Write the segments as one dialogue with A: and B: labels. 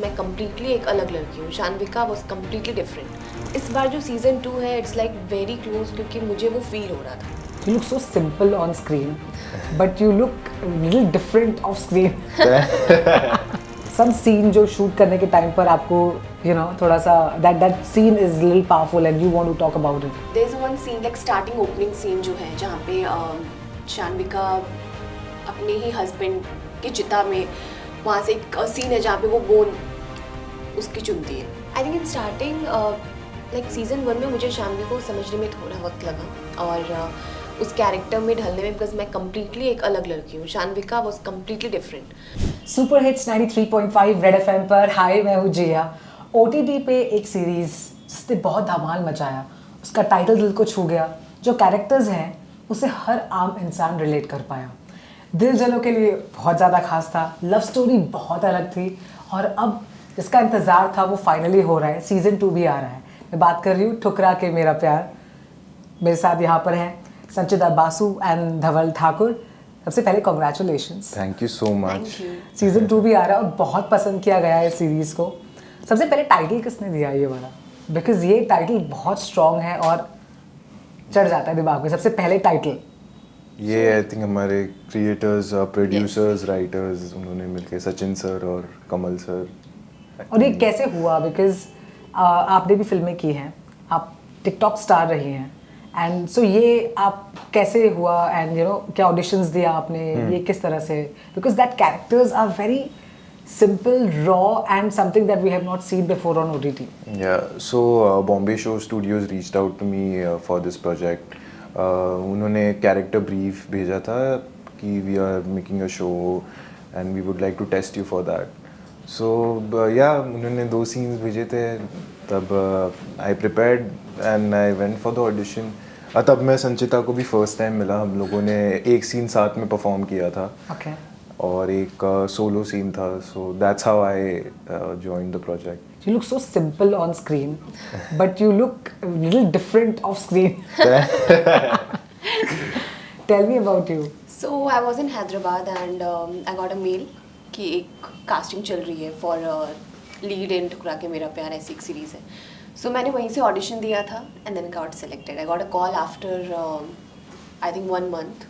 A: मैं कम्प्लीटली एक अलग लड़की हूँ. Shanvika was completely different. इस बार जो सीज़न 2 है इट्स लाइक वेरी क्लोज क्योंकि मुझे वो फील हो रहा था.
B: You look so simple on screen, but you look a little different off screen. Some scene जो shoot करने के time पर आपको थोड़ा सा that scene is a little powerful and you want to talk about it.
A: There's one scene like starting opening scene जो है जहाँ पे शान्विका अपने ही husband की चिता में वहाँ से एक scene है जहाँ पे वो बोन उसकी चुनती है. I think in starting like season 1 में मुझे शान्वी को समझने में थोड़ा वक्त लगा और उस कैरेक्टर में ढलने में बिकॉज मैं कम्प्लीटली एक अलग लड़की हूँ. Shanvika was completely different.
B: Super hits 93.5 red FM पर. हाय, मैं हूँ जिया. ओटीटी पे एक सीरीज जिसने बहुत धमाल मचाया, उसका टाइटल दिल को छू गया. जो कैरेक्टर्स हैं उसे हर आम इंसान रिलेट कर पाया. दिल जलों के लिए बहुत ज़्यादा खास था. लव स्टोरी बहुत अलग थी और अब जिसका इंतज़ार था वो फाइनली हो रहा है. सीज़न 2 भी आ रहा है. मैं बात कर रही हूँ ठुकरा के मेरा प्यार. मेरे साथ यहाँ पर हैं संचिता बासु एंड धवल ठाकुर. सबसे पहले congratulations.
C: Thank you so much.
B: Season 2 भी आ रहा है और बहुत पसंद किया गया है इस सीरीज़ को. सबसे पहले टाइटल किसने दिया ये वाला? बिकॉज ये टाइटल बहुत स्ट्रॉन्ग है और चढ़ जाता है दिमाग में. सबसे पहले टाइटल
C: ये आई थिंक हमारे क्रिएटर्स, प्रोड्यूसर्स, राइटर्स उन्होंने मिलकर, सचिन सर और कमल सर.
B: और ये कैसे हुआ? बिकॉज आपने भी फिल्में की हैं, आप टिकटॉक स्टार रही हैं, एंड सो ये आप कैसे हुआ एंड क्या ऑडिशंस दिया आपने? ये किस तरह से? Because that characters are very simple, raw and something that we have not seen before on OTT.
C: Yeah, so Bombay Show Studios reached out to me for this project. उन्होंने character brief भेजा था कि we are making a show and we would like to test you for that. So yeah, उन्होंने 2 scenes भेजे थे. तब I prepared and I went for the audition. तब मैं संचिता को भी first time मिला. हम लोगों ने एक scene साथ में perform किया था.
B: Okay.
C: और एक सोलो सीन था. So that's how I joined the project.
B: You look so simple on screen, but you look a little different off screen. Tell me about you.
A: So I was in Hyderabad and I got a mail कि एक casting चल रही है for lead in ठुकरा के मेरा प्यार, ऐसी एक सीरीज़ है. So मैंने वहीं से audition दिया था and then got selected. I got a call after I think 1 month.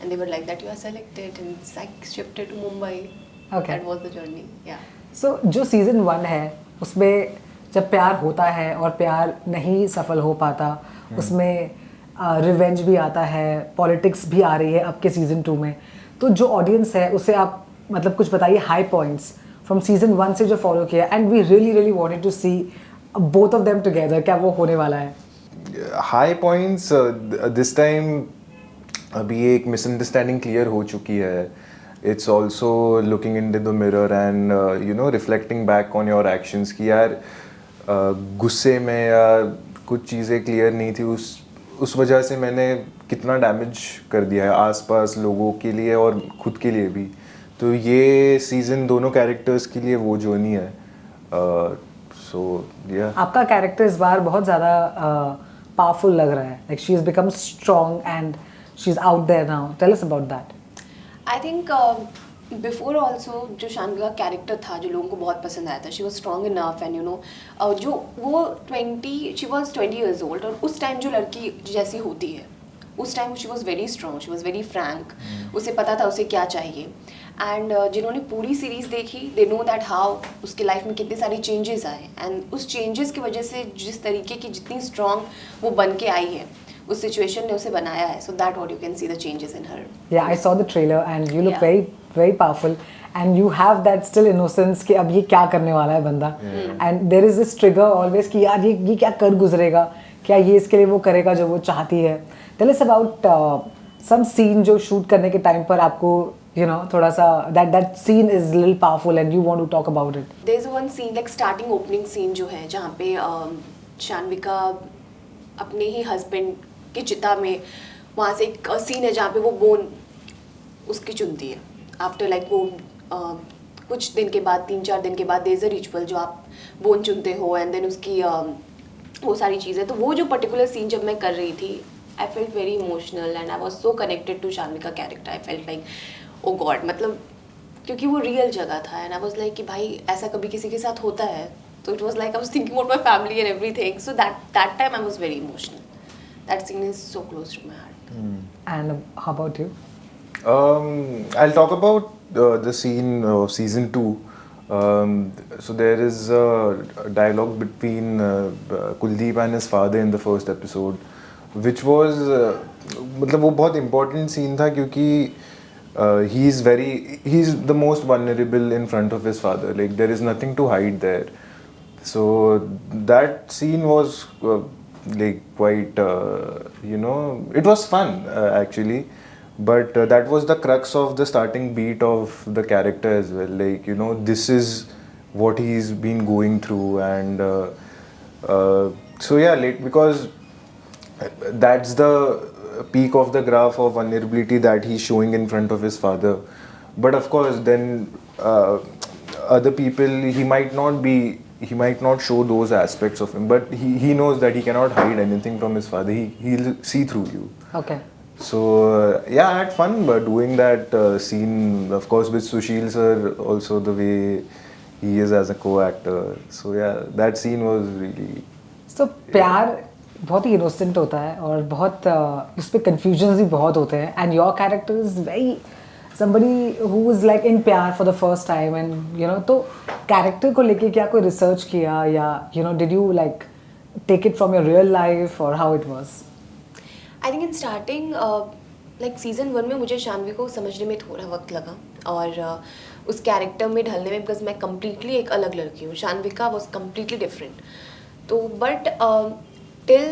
A: And they were like that you are selected and I shifted to Mumbai.
B: Okay.
A: That was the journey. Yeah.
B: So जो season 1 है उसमें जब प्यार होता है और प्यार नहीं सफल हो पाता, उसमें रिवेंज भी आता है, पॉलिटिक्स भी आ रही है अब के season 2 में. तो जो ऑडियंस है उसे आप मतलब कुछ बताइए हाई पॉइंट्स फ्रॉम season 1 से जो फॉलो किया. And we really wanted to see both of them together. क्या वो होने वाला है?
C: हाई पॉइंट्स दिस टाइम अभी एक मिसअंडरस्टैंडिंग क्लियर हो चुकी है. It's also looking in the mirror and reflecting back on your actions कि यार गुस्से में या कुछ चीज़ें क्लियर नहीं थी, उस वजह से मैंने कितना डैमेज कर दिया है आसपास लोगों के लिए और खुद के लिए भी. तो ये सीज़न दोनों कैरेक्टर्स के लिए वो जर्नी है. सो या
B: आपका कैरेक्टर इस बार बहुत ज़्यादा पावरफुल लग रहा है. Like she has become strong and she's out there now. Tell us about that.
A: I think before also जो शान्वी का कैरेक्टर था जो लोगों को बहुत पसंद आया था. She was strong enough and जो वो 20 she was 20 years old और उस टाइम जो लड़की जैसी होती है उस time she was very strong, she was very frank. उसे पता था उसे क्या चाहिए. एंड जिन्होंने पूरी सीरीज देखी दे नो दैट हाउ उसके लाइफ में कितने सारे चेंजेस आए एंड उस चेंजेस की वजह से जिस तरीके की जितनी स्ट्रॉन्ग वो बन के आई है उस सिचुएशन ने उसे बनाया है. So that what you can see the changes in her.
B: Yeah I saw the trailer and you look
A: Yeah.
B: Very powerful and you have that still innocence कि अब ये क्या करने वाला है बंदा. And there is this trigger always कि यार ये क्या कर गुजरेगा, क्या ये इसके लिए वो करेगा जो वो चाहती है. Tell us about some scene जो शूट करने के टाइम पर आपको थोड़ा सा that scene is little powerful and you want to talk about it.
A: There's one scene like starting opening scene जो है जहाँ पे शान्विका अपने ही हस्बैंड की चिता में वहाँ से एक सीन है जहाँ पे वो बोन उसकी चुनती है. आफ्टर लाइक वो कुछ दिन के बाद 3-4 दिन के बाद देयर इज अ रिचुअल जो आप बोन चुनते हो एंड देन उसकी वो सारी चीज़ें. तो वो जो पर्टिकुलर सीन जब मैं कर रही थी I felt very emotional and I was so connected to Shanvika character. I felt like oh god मतलब क्योंकि वो रियल जगह था एंड आई वाज लाइक कि भाई ऐसा कभी किसी के साथ होता है, तो it was like I was thinking about my family and everything, so that time I was very emotional. That scene is so close to my heart.
B: And how about you?
C: I'll talk about the scene of season 2. So there is a dialogue between Kuldeep and his father in the first episode, which was मतलब वो बहुत important scene था क्योंकि he's the most vulnerable in front of his father. Like there is nothing to hide there. So that scene was like quite it was fun actually. But that was the crux of the starting beat of the character as well. Like, this is what he's been going through. And so, yeah, because that's the peak of the graph of vulnerability that he's showing in front of his father. But of course, then other people, he might not show those aspects of him. But he knows that he cannot hide anything from his father. He'll see through you.
B: Okay.
C: So yeah, I had fun doing that scene, of course, with Sushil sir, also the way he is as a co-actor. So yeah, that scene was really.
B: So प्यार बहुत ही innocent होता है और बहुत उस पे confusions भी बहुत होते हैं, and your character is very somebody who was like in प्यार for the first time, and तो character को लेके क्या कोई research किया या did you like take it from your real life or how it was?
A: I think in starting like season 1 में मुझे शानवी को समझने में थोड़ा वक्त लगा और उस कैरेक्टर में ढलने में, बिकॉज मैं कम्प्लीटली एक अलग लड़की हूँ. Shanvika was completely different. तो but till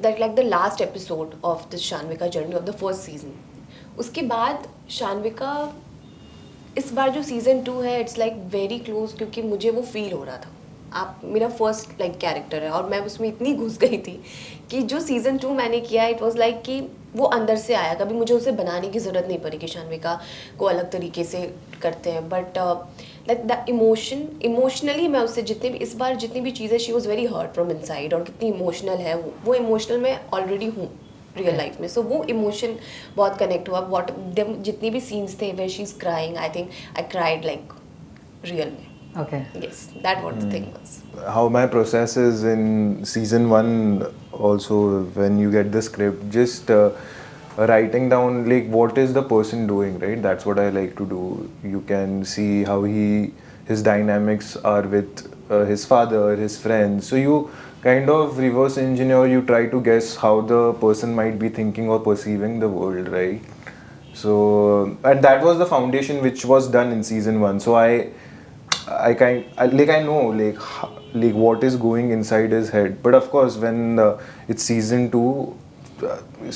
A: that like the last episode of this Shanvika journey of the first season, उसके बाद शानविका इस बार जो सीज़न 2 है इट्स लाइक वेरी क्लोज, क्योंकि मुझे वो फील हो रहा था आप मेरा फर्स्ट लाइक कैरेक्टर है और मैं उसमें इतनी घुस गई थी कि जो सीज़न 2 मैंने किया इट वाज लाइक कि वो अंदर से आया. कभी मुझे उसे बनाने की ज़रूरत नहीं पड़ी कि शानविका को अलग तरीके से करते हैं. बट लाइक द इमोशनली मैं उससे जितनी भी चीज़ें, she was very hurt from inside, और कितनी इमोशनल है वो इमोशनल मैं ऑलरेडी हूँ रियल लाइफ में. सो वो इमोशन बहुत कनेक्ट हुआ. जितनी भी सीन्स थे where she is crying, I think I cried like real में.
B: Okay.
A: Yes, that what the thing was.
C: How my process is in season 1 also, when you get the script, just writing down like what is the person doing, right? That's what I like to do. You can see how his dynamics are with his father, his friends. So you kind of reverse engineer, you try to guess how the person might be thinking or perceiving the world, right? So, and that was the foundation which was done in season 1. So I know like what is going inside his head. But of course, when it's season 2,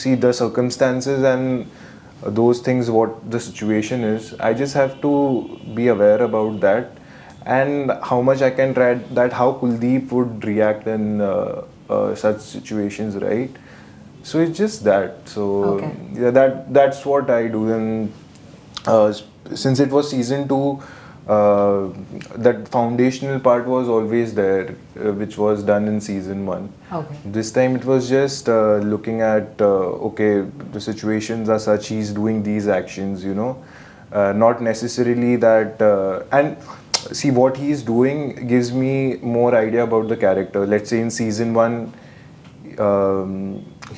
C: see the circumstances and those things, what the situation is, I just have to be aware about that and how much I can try that, how Kuldeep would react in such situations, right? So it's just that. So
B: Okay.
C: yeah, that's what I do. And since it was season 2, that foundational part was always there, which was done in season 1.
B: Okay.
C: This time it was just looking at okay, the situations are such, he's doing these actions, not necessarily that. And see, what he's doing gives me more idea about the character. Let's say in season 1,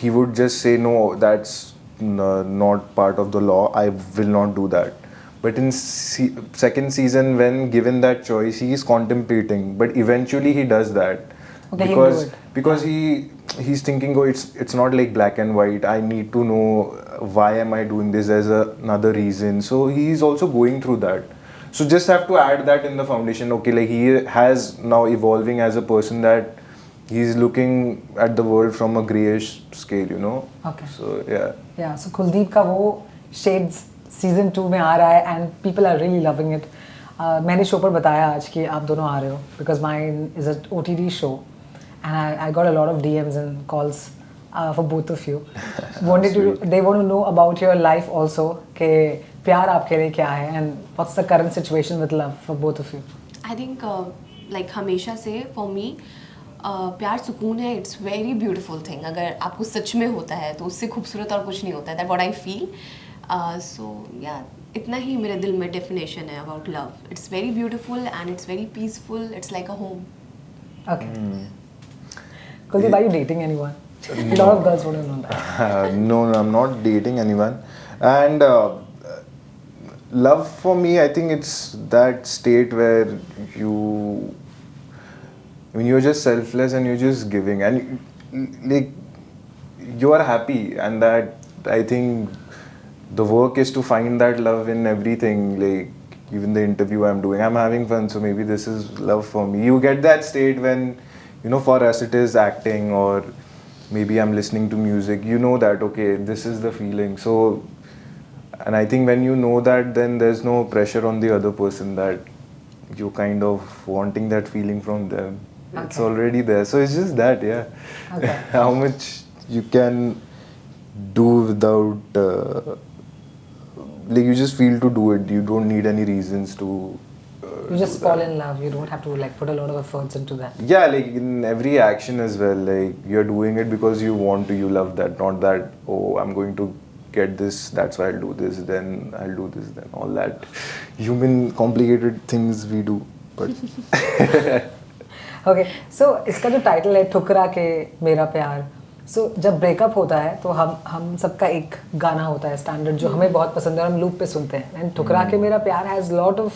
C: he would just say, no, that's not part of the law, I will not do that. But in second season, when given that choice, he is contemplating. But eventually, he does that
B: Okay,
C: because he's thinking, oh, it's not like black and white. I need to know why am I doing this. There's another reason. So he's also going through that. So just have to add that in the foundation. Okay, like he has now evolving as a person, that he's looking at the world from a grayish scale,
B: Okay.
C: So yeah.
B: Yeah. So Kuldeep का वो shades season 2 में आ रहा है and people are really loving it. मैंने show पर बताया आज कि आप दोनों आ रहे हो because mine is a OTT show and I got a lot of DMs and calls for both of you. They want to know about your life also कि प्यार आपके लिए क्या है and what's the current situation with love for both of you.
A: I think like हमेशा से for me प्यार सुकून है. It's very beautiful thing. अगर आपको सच में होता है तो उससे खूबसूरत और कुछ नहीं होता है. That what I feel. So yeah, इतना ही मेरे दिल में डेफिनेशन है about love. It's very beautiful and it's very peaceful. It's like a home.
B: Okay. Kuldeep, are you dating anyone? A lot of girls want to know that.
C: No, I'm not dating anyone. And love for me, I think it's that state where you're just selfless and you're just giving, and like you are happy, and that I think the work is to find that love in everything. Like even the interview I'm doing, I'm having fun, so maybe this is love for me. You get that state when, for us it is acting, or maybe I'm listening to music. You know that okay, this is the feeling. So, and I think when you know that, then there's no pressure on the other person that you're kind of wanting that feeling from them. It's
B: Okay.
C: already there. So it's just that, yeah.
B: Okay.
C: How much you can do without like you just feel to do it. You don't need any reasons to
B: You just fall in love. You don't have to like put a lot of efforts into that.
C: yeah, like in every action as well, like you're doing it because you want to, you love that, not that oh I'm going to get this, that's why I'll do this, then I'll do this, then all that human complicated things we do. But
B: okay so इसका जो title है ठुकरा के मेरा प्यार. सो जब breakup होता है तो हम सबका एक गाना होता है स्टैंडर्ड जो हमें बहुत पसंद है और हम लूप पे सुनते हैं. एंड ठुकरा के मेरा प्यार has lot of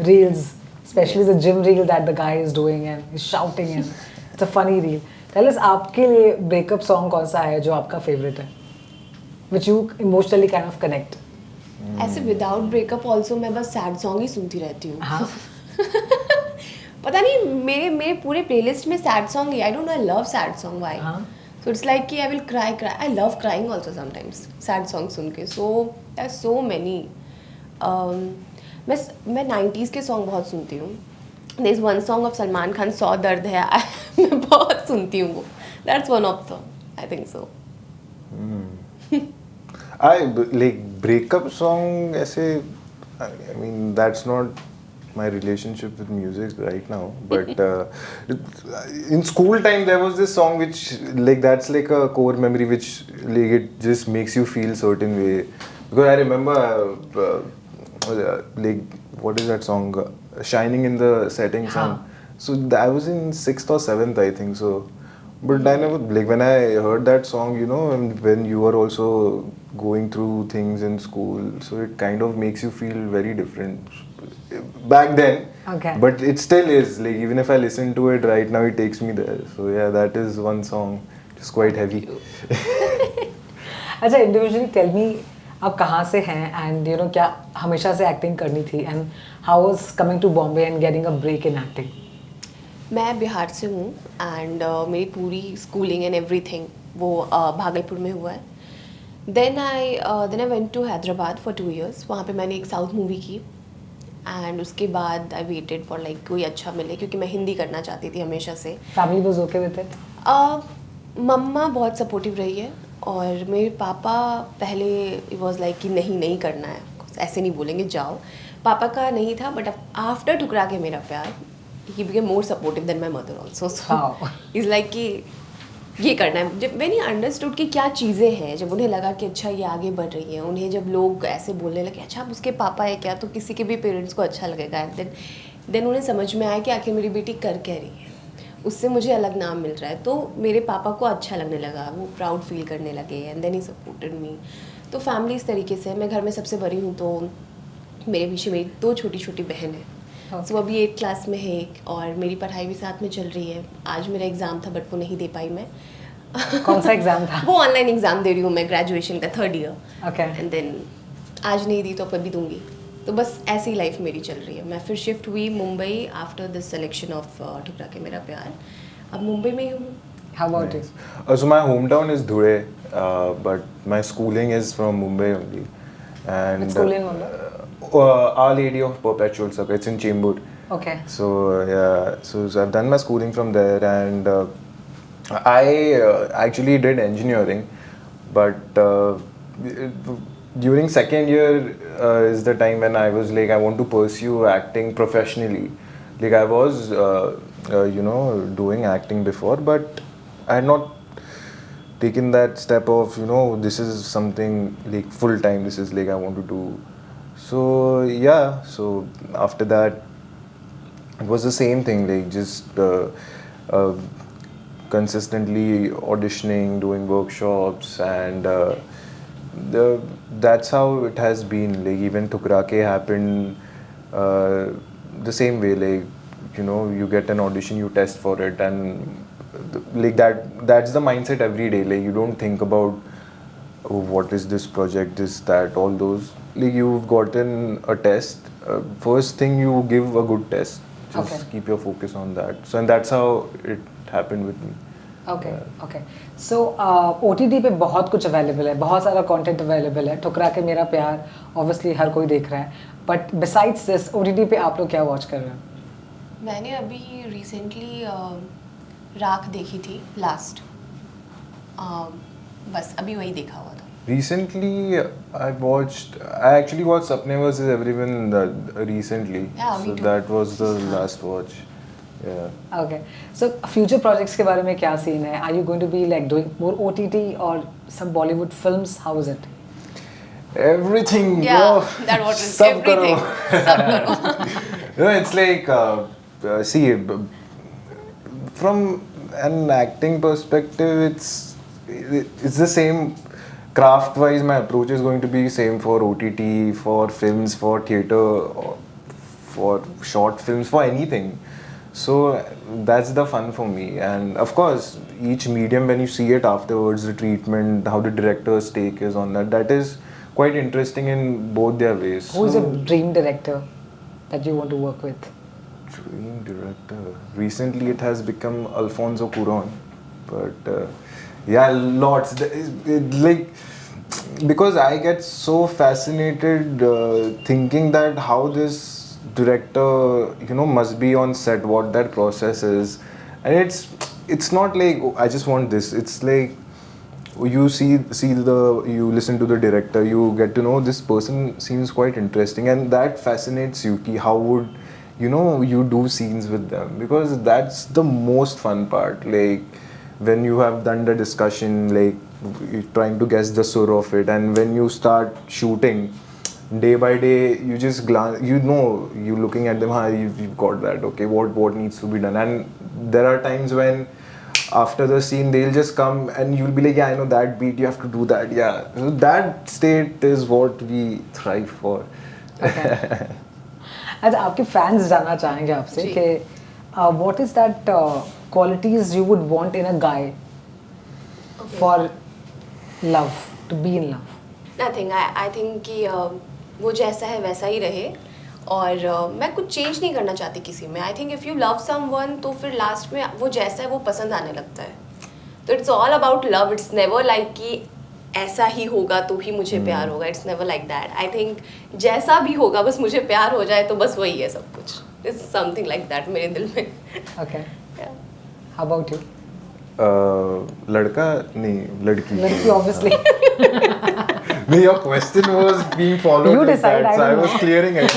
B: reels, specially the gym reel that the guy is doing and is shouting and it's a funny reel. Tell us आपके लिए ब्रेकअप सॉन्ग कौन सा है जो आपका फेवरेट है, which you emotionally kind of connect.
A: ऐसे without breakup also मैं बस सैड सॉन्ग ही सुनती रहती हूँ.
B: हाँ.
A: पता नहीं मेरे पूरे प्लेलिस्ट में सैड सॉन्ग है. I don't know, I love sad song. Why?
B: हाँ.
A: सो इट्स लाइक कि I will cry. I love crying also sometimes sad song सुन के. So there are so many. मैं 90s के सॉन्ग बहुत सुनती हूँ. There is one song of Salman Khan, सौ दर्द है. मैं बहुत सुनती हूँ वो. That's one of the, I think so.
C: I like breakup song ऐसे, I mean that's not my relationship with music right now, but in school time there was this song which like that's like a core memory which like it just makes you feel certain way, because I remember like what is that song, Shining in the Setting Sun. So I was in 6th or 7th I think so. But I never, like when I heard that song, and when you are also going through things in school, so it kind of makes you feel very different back then.
B: Okay.
C: But it still is, like even if I listen to it right now, it takes me there. So yeah, that is one song. It's quite heavy.
B: अच्छा, individually tell me आप कहाँ से हैं and क्या हमेशा से acting करनी थी, and how was coming to Bombay and getting a break in acting.
A: मैं बिहार से हूँ एंड मेरी पूरी स्कूलिंग एंड एवरीथिंग वो भागलपुर में हुआ है. Then I went to Hyderabad for 2 years. वहाँ पे मैंने एक साउथ मूवी की एंड उसके बाद आई वेटेड फॉर लाइक कोई अच्छा मिले, क्योंकि मैं हिंदी करना चाहती थी हमेशा से.
B: Family was okay with it.
A: मम्मा बहुत सपोर्टिव रही है, और मेरे पापा पहले इट वॉज लाइक कि नहीं करना है, ऐसे नहीं बोलेंगे जाओ. पापा का नहीं था, बट आफ्टर ठुकरा के मेरा प्यार he became more supportive than my mother also. So
B: Wow.
A: he's like कि ये करना है. जब when he understood कि क्या चीज़ें हैं, जब उन्हें लगा कि अच्छा ये आगे बढ़ रही है, उन्हें जब लोग ऐसे बोलने लगे अच्छा आप उसके पापा है क्या, तो किसी के भी पेरेंट्स को अच्छा लगेगा. देन उन्हें समझ में आया कि आखिर मेरी बेटी कर क्या रही है, उससे मुझे अलग नाम मिल रहा है. तो मेरे पापा को अच्छा लगने लगा, वो प्राउड फील करने लगे, and then he supported me. तो फैमिली इस तरीके से. मैं घर में सबसे बड़ी हूँ, तो मेरे पीछे मेरी 2 छोटी छोटी बहन है. सो अभी 8th क्लास में है एक, और मेरी पढ़ाई भी साथ में चल रही है. आज मेरा एग्ज़ाम था बट वो नहीं दे पाई मैं.
B: कौन सा एग्जाम था?
A: वो ऑनलाइन एग्ज़ाम दे रही हूँ मैं, ग्रेजुएशन का 3rd year.
B: Okay.
A: And then आज नहीं दी तो कभी दूंगी. तो बस ऐसी लाइफ मेरी चल रही है. मैं फिर शिफ्ट हुई Mumbai after this selection of ठुकरा के मेरा प्यार. अब मुंबई में ही हूँ.
B: How about you?
C: So my hometown is Dhule, but my schooling is from Mumbai only. And
B: Which school in Mumbai?
C: Our Lady of Perpetual Succor. It's in Chembur.
B: Okay.
C: So yeah, so I've done my schooling from there, and I actually did engineering, but during 2nd year is the time when I was like I want to pursue acting professionally. Like I was doing acting before, but I had not taken that step of this is something like full time. This is like I want to do. So yeah, so after that it was the same thing, like just uh, consistently auditioning, doing workshops, and the that's how it has been. Like even Thukrake happened the same way. Like you get an audition, you test for it, and like that's the mindset every day. Like you don't think about, oh, what is this project, this, that, all those. Like you've gotten a test. First thing, you give a good test. Just
B: Okay.
C: keep your focus on that. So and that's how it happened with me.
B: Okay okay so OTT पे बहुत कुछ available है, बहुत सारा content available है. ठुकरा के मेरा प्यार ऑब्वियसली हर कोई देख रहा है, बट बिसाइड्स दिस OTT पे आप लोग क्या वॉच कर रहे हो?
A: मैंने अभी रिसेंटली राख देखी थी लास्ट. बस अभी वही देखा हुआ था.
C: Recently, I actually watched Sapne vs. Everyone recently.
A: Yeah, me
C: So
A: too.
C: that was the last watch. Yeah.
B: Okay so future projects के बारे में क्या सीन है? Are you going to be like doing more OTT और some Bollywood films? How is it?
C: Everything,
A: Yeah,
C: bro.
A: that was
C: Sab karo.
A: everything. Sab karo.
C: It's like, see, from an acting perspective, it's the same. Craft-wise, my approach is going to be same for OTT, for films, for theatre, or for short films, for anything. So that's the fun for me. And of course, each medium, when you see it afterwards, the treatment, how the director's take is on that, that is quite interesting in both their ways.
B: Who is
C: So,
B: a dream director that you want to work with?
C: dream director. Recently, it has become Alfonso Cuarón, but yeah, lots. Like, because I get so fascinated thinking that how this director, must be on set, what that process is, and it's not like, oh, I just want this. It's like you you listen to the director, you get to know this person seems quite interesting, and that fascinates you. Ki how would you do scenes with them, because that's the most fun part. Like when you have done the discussion, like you're trying to guess the sur of it, and when you start shooting day by day, you just glance, you're looking at them, you've got that, okay, what needs to be done. And there are times when after the scene they'll just come and you'll be like, yeah, I know that beat, you have to do that. Yeah, so that state is what we thrive for.
B: अच्छा, आपके fans जानना चाहेंगे आपसे
A: जी.
B: कि what is that qualities you would want in a guy for love, to be in love?
A: Nothing. I think कि वो जैसा है वैसा ही रहे, और मैं कुछ चेंज नहीं करना चाहती किसी में. I think if you love someone तो फिर लास्ट में वो जैसा है वो पसंद आने लगता है. तो it's all about love. It's never like कि ऐसा ही होगा तो ही मुझे प्यार होगा. It's never like that. I think जैसा भी होगा बस मुझे प्यार हो जाए तो बस वही है सब कुछ. इट्स समथिंग लाइक दैट मेरे दिल में.
B: Okay, how about you?
C: लड़का नहीं, लड़की.
B: लड़की obviously.
C: No, your question was being followed.
B: You
C: like
B: decide,
C: that,
B: I
C: so I
B: don't
C: was
B: know.
C: clearing it.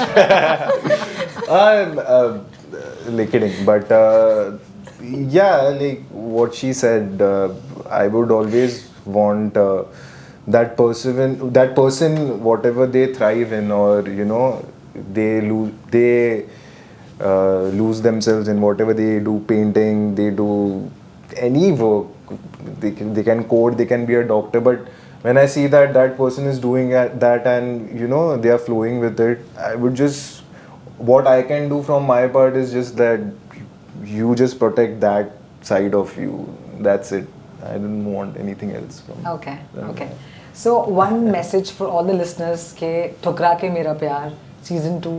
C: Like kidding, but yeah, like what she said, I would always want that person, whatever they thrive in, or they lose themselves in whatever they do, painting, they do any work. They can code, they can be a doctor, but when I see that person is doing that, and they are flowing with it, I would just, what I can do from my part is just that you just protect that side of you. That's it. I don't want anything else from
B: Okay,
C: them.
B: okay. So one message for all the listeners के ठुकरा के मेरा प्यार season 2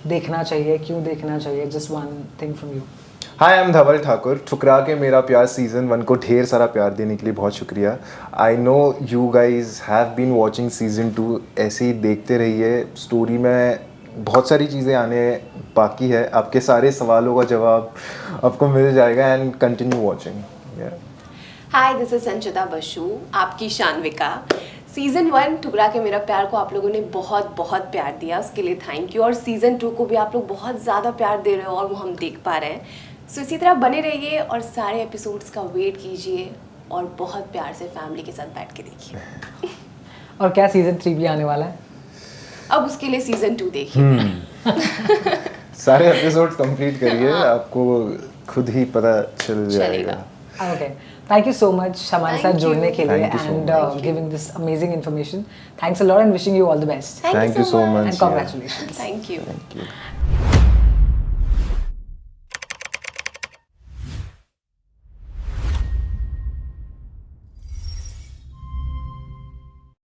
B: देखना चाहिए, क्यों देखना चाहिए? Just one thing from you.
C: Hi, I am Dhawal Thakur. ठुकरा के मेरा प्यार सीजन 1 को ढेर सारा प्यार देने के लिए बहुत शुक्रिया. I know you guys have been watching season 2. ऐसे ही देखते रहिए. स्टोरी में बहुत सारी चीज़ें आने बाकी है. आपके सारे सवालों का जवाब आपको मिल जाएगा. And continue watching.
A: Hi, this is Sanchita Basu, आपकी शानविका. सीज़न 1 ठुकरा के मेरा प्यार को आप लोगों ने बहुत बहुत प्यार दिया, उसके लिए थैंक यू. और सीज़न 2 को भी आप लोग बहुत ज़्यादा प्यार दे रहे हो और वो हम देख पा रहे हैं. सो इसी तरह बने रहिए और सारे एपिसोड्स का वेट कीजिए और बहुत प्यार से फैमिली के साथ बैठ के देखिए.
B: और क्या सीजन 3 भी आने वाला है?
A: अब उसके लिए सीजन 2 देखिए।
C: सारे एपिसोड्स कंप्लीट करिए, आपको खुद ही पता चल जाएगा।
B: Okay. Thank you so much हमारे
A: Thank
B: साथ
A: you.
B: जुड़ने के लिए
C: Thank you so
B: and
C: much.
B: giving this amazing information. Thanks a lot and wishing you all the best.
A: Thank
C: Thank you so much.
B: And congratulations.
A: Thank you.
C: Thank you.